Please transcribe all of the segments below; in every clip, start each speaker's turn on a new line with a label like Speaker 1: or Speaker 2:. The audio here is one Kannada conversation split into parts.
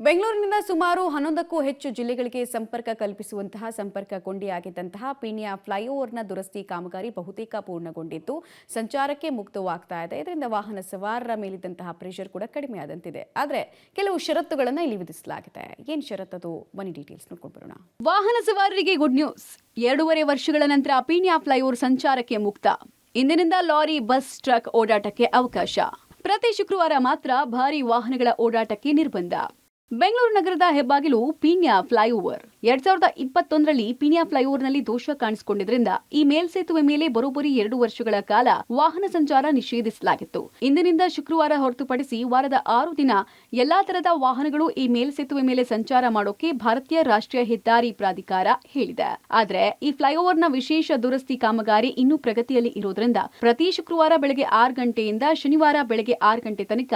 Speaker 1: ಬೆಂಗಳೂರಿನಿಂದ ಸುಮಾರು 11ಕ್ಕೂ ಹೆಚ್ಚು ಜಿಲ್ಲೆಗಳಿಗೆ ಸಂಪರ್ಕ ಕಲ್ಪಿಸುವಂತಹ ಸಂಪರ್ಕ ಕೊಂಡಿಯಾಗಿದ್ದಂತಹ ಪೀಣ್ಯ ಫ್ಲೈಓವರ್ನ ದುರಸ್ತಿ ಕಾಮಗಾರಿ ಬಹುತೇಕ ಪೂರ್ಣಗೊಂಡಿದ್ದು ಸಂಚಾರಕ್ಕೆ ಮುಕ್ತವಾಗ್ತಾ ಇದೆ. ಇದರಿಂದ ವಾಹನ ಸವಾರರ ಮೇಲಿದ್ದಂತಹ ಪ್ರೆಷರ್ ಕೂಡ ಕಡಿಮೆಯಾದಂತಿದೆ. ಆದರೆ ಕೆಲವು ಷರತ್ತುಗಳನ್ನು ಇಲ್ಲಿ ವಿಧಿಸಲಾಗಿದೆ. ಏನು ಷರತ್ತದು? ಬನ್ನಿ ಡೀಟೇಲ್ಸ್ ನೋಡ್ಕೊಂಡು ಬರೋಣ. ವಾಹನ ಸವಾರರಿಗೆ ಗುಡ್ ನ್ಯೂಸ್. 2.5 ವರ್ಷಗಳ ನಂತರ ಪೀಣ್ಯ ಫ್ಲೈಓವರ್ ಸಂಚಾರಕ್ಕೆ ಮುಕ್ತ. ಇಂದಿನಿಂದ ಲಾರಿ, ಬಸ್, ಟ್ರಕ್ ಓಡಾಟಕ್ಕೆ ಅವಕಾಶ. ಪ್ರತಿ ಶುಕ್ರವಾರ ಮಾತ್ರ ಭಾರಿ ವಾಹನಗಳ ಓಡಾಟಕ್ಕೆ ನಿರ್ಬಂಧ. ಬೆಂಗಳೂರು ನಗರದ ಹೆಬ್ಬಾಗಿಲು ಪೀಣ್ಯ ಫ್ಲೈಓವರ್ 2021ರಲ್ಲಿ ಪೀಣ್ಯ ಫ್ಲೈಓವರ್ನಲ್ಲಿ ದೋಷ ಕಾಣಿಸಿಕೊಂಡಿದ್ದರಿಂದ ಈ ಮೇಲ್ಸೇತುವೆ ಮೇಲೆ ಬರೋಬ್ಬರಿ 2 ವರ್ಷಗಳ ಕಾಲ ವಾಹನ ಸಂಚಾರ ನಿಷೇಧಿಸಲಾಗಿತ್ತು. ಇಂದಿನಿಂದ ಶುಕ್ರವಾರ ಹೊರತುಪಡಿಸಿ ವಾರದ 6 ದಿನ ಎಲ್ಲಾ ತರದ ವಾಹನಗಳು ಈ ಮೇಲ್ಸೇತುವೆ ಮೇಲೆ ಸಂಚಾರ ಮಾಡೋಕೆ ಭಾರತೀಯ ರಾಷ್ಟ್ರೀಯ ಹೆದ್ದಾರಿ ಪ್ರಾಧಿಕಾರ ಹೇಳಿದೆ. ಆದ್ರೆ ಈ ಫ್ಲೈಓವರ್ನ ವಿಶೇಷ ದುರಸ್ತಿ ಕಾಮಗಾರಿ ಇನ್ನೂ ಪ್ರಗತಿಯಲ್ಲಿ ಇರೋದ್ರಿಂದ ಪ್ರತಿ ಶುಕ್ರವಾರ ಬೆಳಗ್ಗೆ 6 ಗಂಟೆಯಿಂದ ಶನಿವಾರ ಬೆಳಗ್ಗೆ 6 ಗಂಟೆ ತನಕ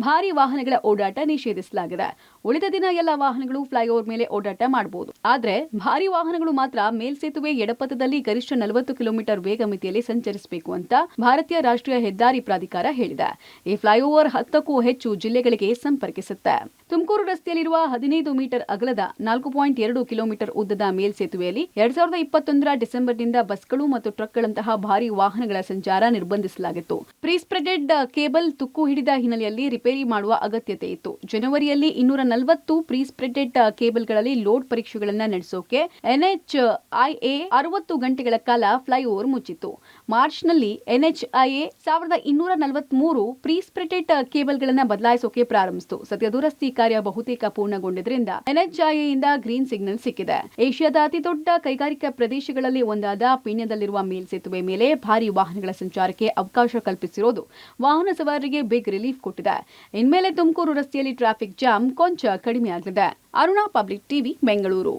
Speaker 1: ಭಾರಿ ವಾಹನಗಳ ಓಡಾಟ ನಿಷೇಧಿಸಲಾಗಿದೆ. ಉಳಿದ ದಿನ ಎಲ್ಲ ವಾಹನಗಳು ಫ್ಲೈಓವರ್ ಮೇಲೆ ಓಡಾಟ ಮಾಡಬಹುದು. ಆದ್ರೆ ಭಾರಿ ವಾಹನಗಳು ಮಾತ್ರ ಮೇಲ್ಸೇತುವೆ ಎಡಪಥದಲ್ಲಿ ಗರಿಷ್ಠ 40 ಕಿಲೋಮೀಟರ್ ವೇಗ ಮಿತಿಯಲ್ಲಿ ಸಂಚರಿಸಬೇಕು ಅಂತ ಭಾರತೀಯ ರಾಷ್ಟ್ರೀಯ ಹೆದ್ದಾರಿ ಪ್ರಾಧಿಕಾರ ಹೇಳಿದೆ. ಈ ಫ್ಲೈಓವರ್ 10ಕ್ಕೂ ಹೆಚ್ಚು ಜಿಲ್ಲೆಗಳಿಗೆ ಸಂಪರ್ಕಿಸುತ್ತೆ. ತುಮಕೂರು ರಸ್ತೆಯಲ್ಲಿರುವ 15 ಮೀಟರ್ ಅಗಲದ 4.2 ಕಿಲೋಮೀಟರ್ ಉದ್ದದ ಮೇಲ್ಸೇತುವೆಯಲ್ಲಿ 2021ರ ಡಿಸೆಂಬರ್ನಿಂದ ಬಸ್ಗಳು ಮತ್ತು ಟ್ರಕ್ಗಳಂತಹ ಭಾರಿ ವಾಹನಗಳ ಸಂಚಾರ ನಿರ್ಬಂಧಿಸಲಾಗಿತ್ತು. ಪ್ರೀಸ್ಪ್ರೆಡೆಡ್ ಕೇಬಲ್ ತುಕ್ಕು ಹಿಡಿದ ಹಿನ್ನೆಲೆಯಲ್ಲಿ ರಿಪೇರಿ ಮಾಡುವ ಅಗತ್ಯತೆ ಇತ್ತು. ಜನವರಿಯಲ್ಲಿ 240 ಪ್ರೀಸ್ಪ್ರೆಡೆಡ್ ಕೇಬಲ್ಗಳಲ್ಲಿ ಲೋಡ್ ಪರೀಕ್ಷೆಗಳನ್ನು ನಡೆಸೋಕೆ NHIA 60 ಗಂಟೆಗಳ ಕಾಲ ಫ್ಲೈಓವರ್ ಮುಚ್ಚಿತ್ತು. ಮಾರ್ಚ್ನಲ್ಲಿ NHIA 1243 ಪ್ರೀಸ್ಪ್ರೆಡೆಡ್ ಕೇಬಲ್ಗಳನ್ನು ಬದಲಾಯಿಸೋಕೆ ಪ್ರಾರಂಭಿಸಿತು. ಸದ್ಯ ದುರಸ್ತಿ ಕಾರ್ಯ ಬಹುತೇಕ ಪೂರ್ಣಗೊಂಡಿದ್ದರಿಂದ NHIAಯಿಂದ ಗ್ರೀನ್ ಸಿಗ್ನಲ್ ಸಿಕ್ಕಿದೆ. ಏಷ್ಯಾದ ಅತಿದೊಡ್ಡ ಕೈಗಾರಿಕಾ ಪ್ರದೇಶಗಳಲ್ಲಿ ಒಂದಾದ ಪೀಣ್ಯದಲ್ಲಿರುವ ಮೇಲ್ಸೇತುವೆ ಮೇಲೆ ಭಾರಿ ವಾಹನಗಳ ಸಂಚಾರಕ್ಕೆ ಅವಕಾಶ ಕಲ್ಪಿಸಿರೋದು ವಾಹನ ಸವಾರರಿಗೆ ಬಿಗ್ ರಿಲೀಫ್ ಕೊಟ್ಟಿದೆ. ಇನ್ಮೇಲೆ ತುಮಕೂರು ರಸ್ತೆಯಲ್ಲಿ ಟ್ರಾಫಿಕ್ ಜಾಮ್ ಕೊಂಚ ಕಡಿಮೆಯಾಗಲಿದೆ. Aruna public TV, Bengaluru.